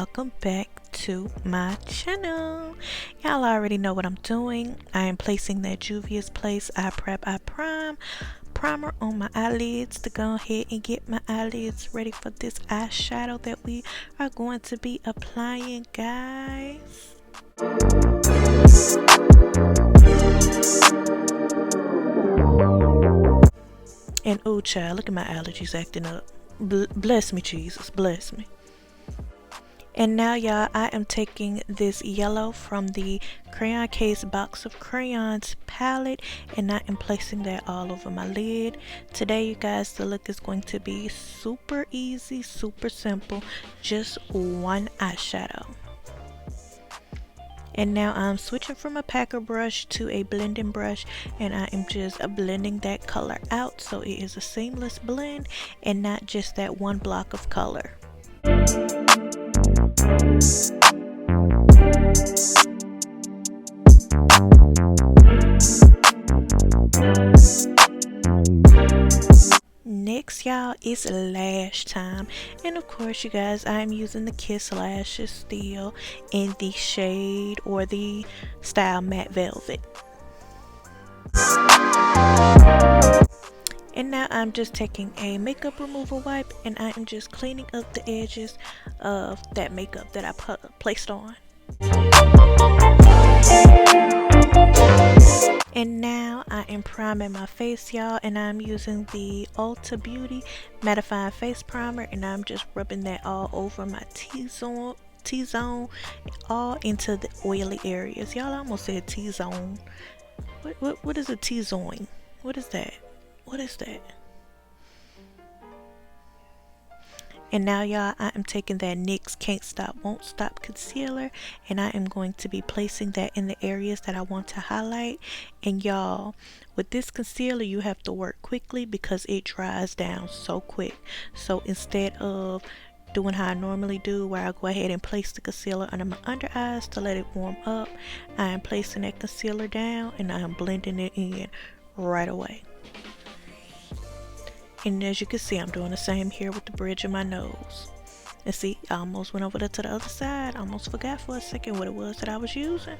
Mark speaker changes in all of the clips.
Speaker 1: welcome back to my channel. Y'all already know what I'm doing. I am placing that Juvia's Place Eye Prep Eye Primer on my eyelids to go ahead and get my eyelids ready for this eyeshadow that we are going to be applying, guys. And oh child, look at my allergies acting up. Bless me, Jesus, bless me. And now y'all, I am taking this yellow from the Crayon Case Box of Crayons palette, and I am placing that all over my lid. Today, you guys, the look is going to be super easy, super simple, just one eyeshadow. And now I'm switching from a packer brush to a blending brush, and I am just blending that color out so it is a seamless blend and not just that one block of color. Next, y'all, is lash time, and of course, you guys, I'm using the Kiss lashes still in the shade or the style Matte Velvet. And now I'm just taking a makeup removal wipe, and I am just cleaning up the edges of that makeup that I placed on. And now I am priming my face, y'all, and I'm using the Ulta Beauty Mattifying Face Primer, and I'm just rubbing that all over my T-zone, all into the oily areas. Y'all, I almost said T-zone. What is a T-zone? What is that? What is that? And now, y'all, I am taking that NYX Can't Stop Won't Stop concealer, and I am going to be placing that in the areas that I want to highlight. And y'all, with this concealer, you have to work quickly because it dries down so quick. So instead of doing how I normally do, where I go ahead and place the concealer under my under eyes to let it warm up, I am placing that concealer down and I am blending it in right away. And as you can see, I'm doing the same here with the bridge of my nose. And see, I almost went over there to the other side. I almost forgot for a second what it was that I was using.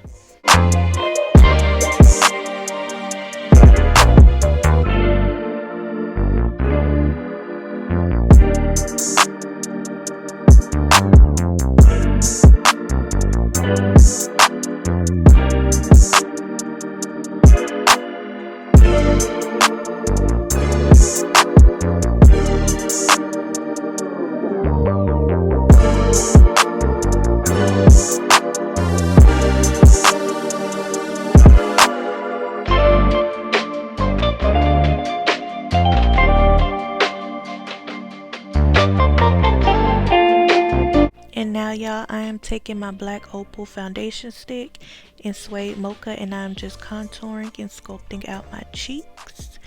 Speaker 1: And now, y'all, I am taking my black Opal foundation stick in Suede Mocha, and I'm just contouring and sculpting out my cheeks.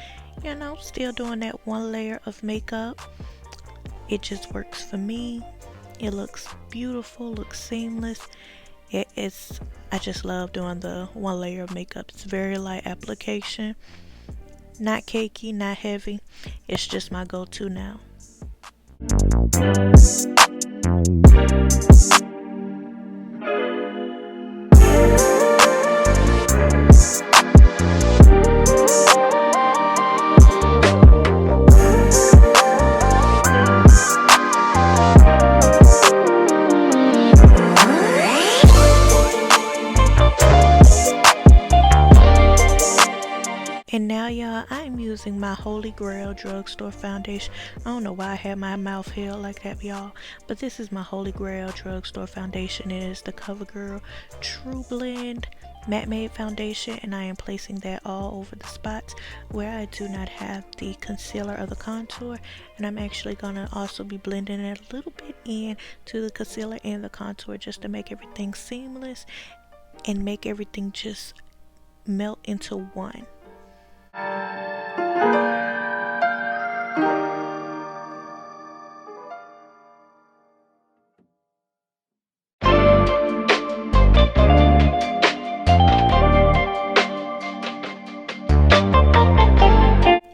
Speaker 1: You know, still doing that one layer of makeup. It just works for me. It looks beautiful, looks seamless. I just love doing the one layer of makeup. It's very light application. Not cakey, not heavy. It's just my go-to now. And now, y'all, I'm using my Holy Grail drugstore foundation. I don't know why I had my mouth held like that, y'all, but this is my Holy Grail drugstore foundation. It is the CoverGirl TruBlend Matte Made Foundation, and I am placing that all over the spots where I do not have the concealer or the contour. And I'm actually going to also be blending it a little bit in to the concealer and the contour just to make everything seamless and make everything just melt into one.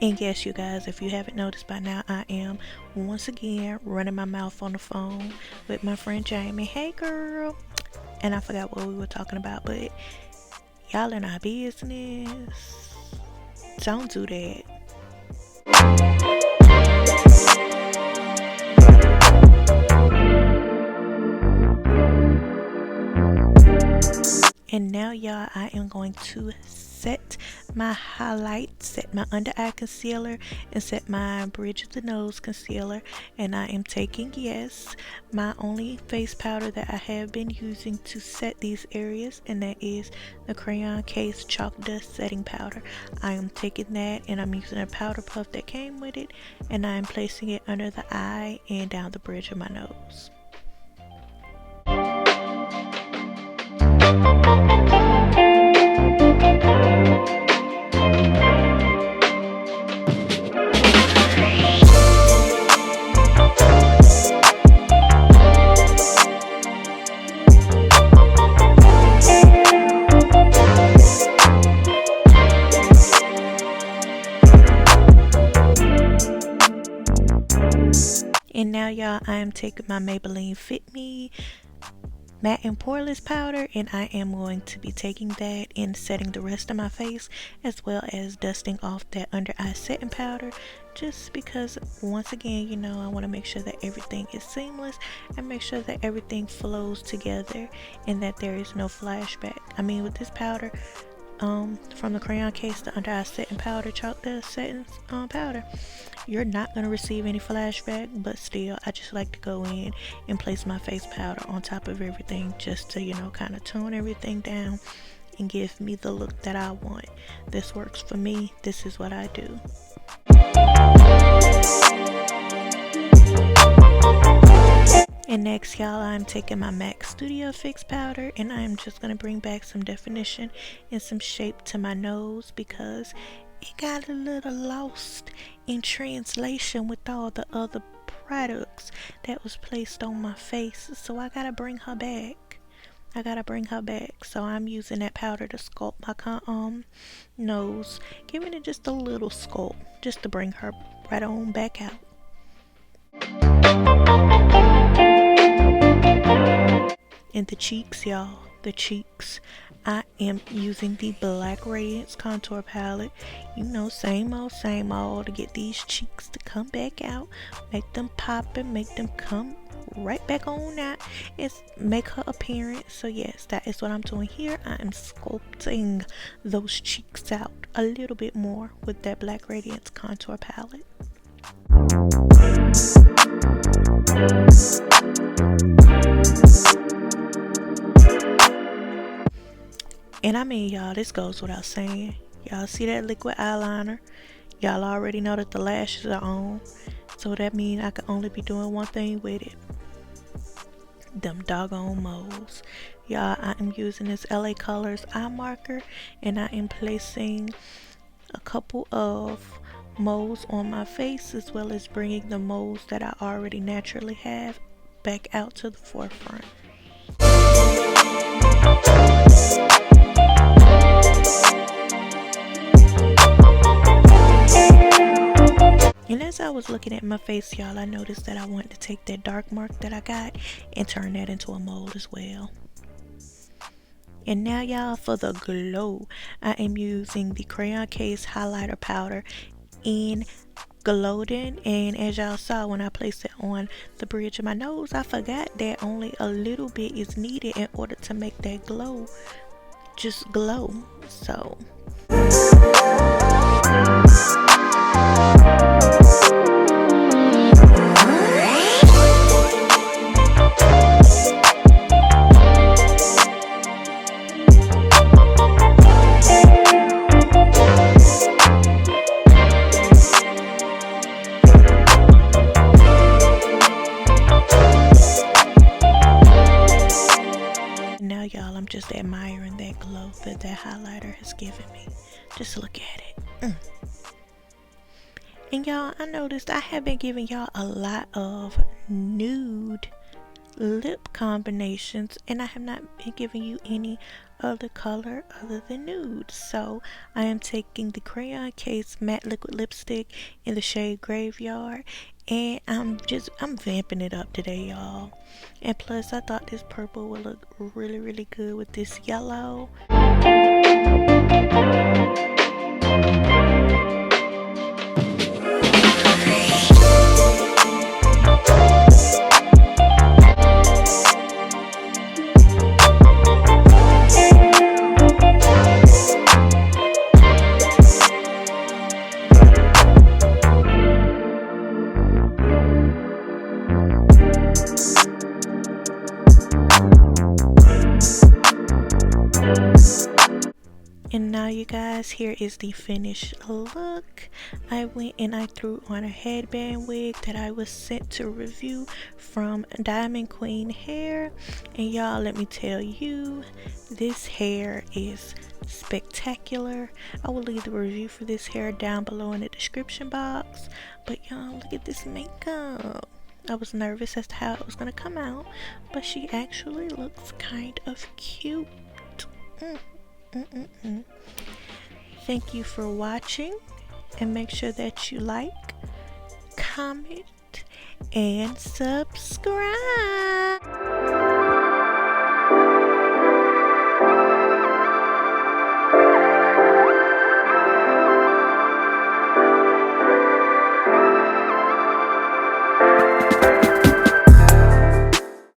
Speaker 2: And
Speaker 1: yes, you guys, if you haven't noticed by now, I am once again running my mouth on the phone with my friend Jamie. Hey girl. And I forgot what we were talking about, but y'all in our business. Don't do that. And now y'all, I am going to set my highlight, set my under eye concealer, and set my bridge of the nose concealer. And I am taking, yes, my only face powder that I have been using to set these areas, and that is the Crayon Case Chalk Dust Setting Powder. I am taking that and I'm using a powder puff that came with it, and I am placing it under the eye and down the bridge of my nose. And now y'all, I am taking my Maybelline Fit Me matte and poreless powder, and I am going to be taking that and setting the rest of my face, as well as dusting off that under eye setting powder, just because once again, you know, I want to make sure that everything is seamless and make sure that everything flows together and that there is no flashback. I mean, with this powder from the Crayon Case, the under eye setting powder, chalk dust setting powder, you're not going to receive any flashback, but still, I just like to go in and place my face powder on top of everything, just to, you know, kind of tone everything down and give me the look that I want. This works for me. This is what I do. And next, y'all, I'm taking my MAC Studio Fix powder, and I'm just going to bring back some definition and some shape to my nose, because it got a little lost in translation with all the other products that was placed on my face. So I gotta bring her back. So I'm using that powder to sculpt my nose, giving it just a little sculpt, just to bring her right on back out. And the cheeks, y'all, the cheeks. I am using the Black Radiance contour palette. You know, same old, to get these cheeks to come back out, make them pop and make them come right back on out and make her appearance. So yes, that is what I'm doing here. I am sculpting those cheeks out a little bit more with that Black Radiance contour palette. And I mean, y'all, this goes without saying. Y'all see that liquid eyeliner? Y'all already know that the lashes are on. So that means I can only be doing one thing with it. Them doggone moles. Y'all, I am using this LA Colors eye marker, and I am placing a couple of moles on my face, as well as bringing the moles that I already naturally have back out to the forefront. And as I was looking at my face, y'all, I noticed that I wanted to take that dark mark that I got and turn that into a mold as well. And now, y'all, for the glow, I am using the Crayon Case highlighter powder in Glowden. And as y'all saw, when I placed it on the bridge of my nose, I forgot that only a little bit is needed in order to make that glow just glow. So now, y'all, I'm just admiring that glow that highlighter has given me. Just look at it. And y'all, I noticed I have been giving y'all a lot of nude lip combinations, and I have not been giving you any other color other than nude. So I am taking the Crayon Case matte liquid lipstick in the shade Graveyard, and I'm vamping it up today, y'all. And plus I thought this purple would look really good with this yellow. And now you guys, here is the finished look. I went and I threw on a headband wig that I was sent to review from Diamond Queen Hair. And y'all, let me tell you, this hair is spectacular. I will leave the review for this hair down below in the description box. But y'all, look at this makeup. I was nervous as to how it was going to come out, but she actually looks kind of cute. Thank you for watching, and make sure that you like, comment, and subscribe.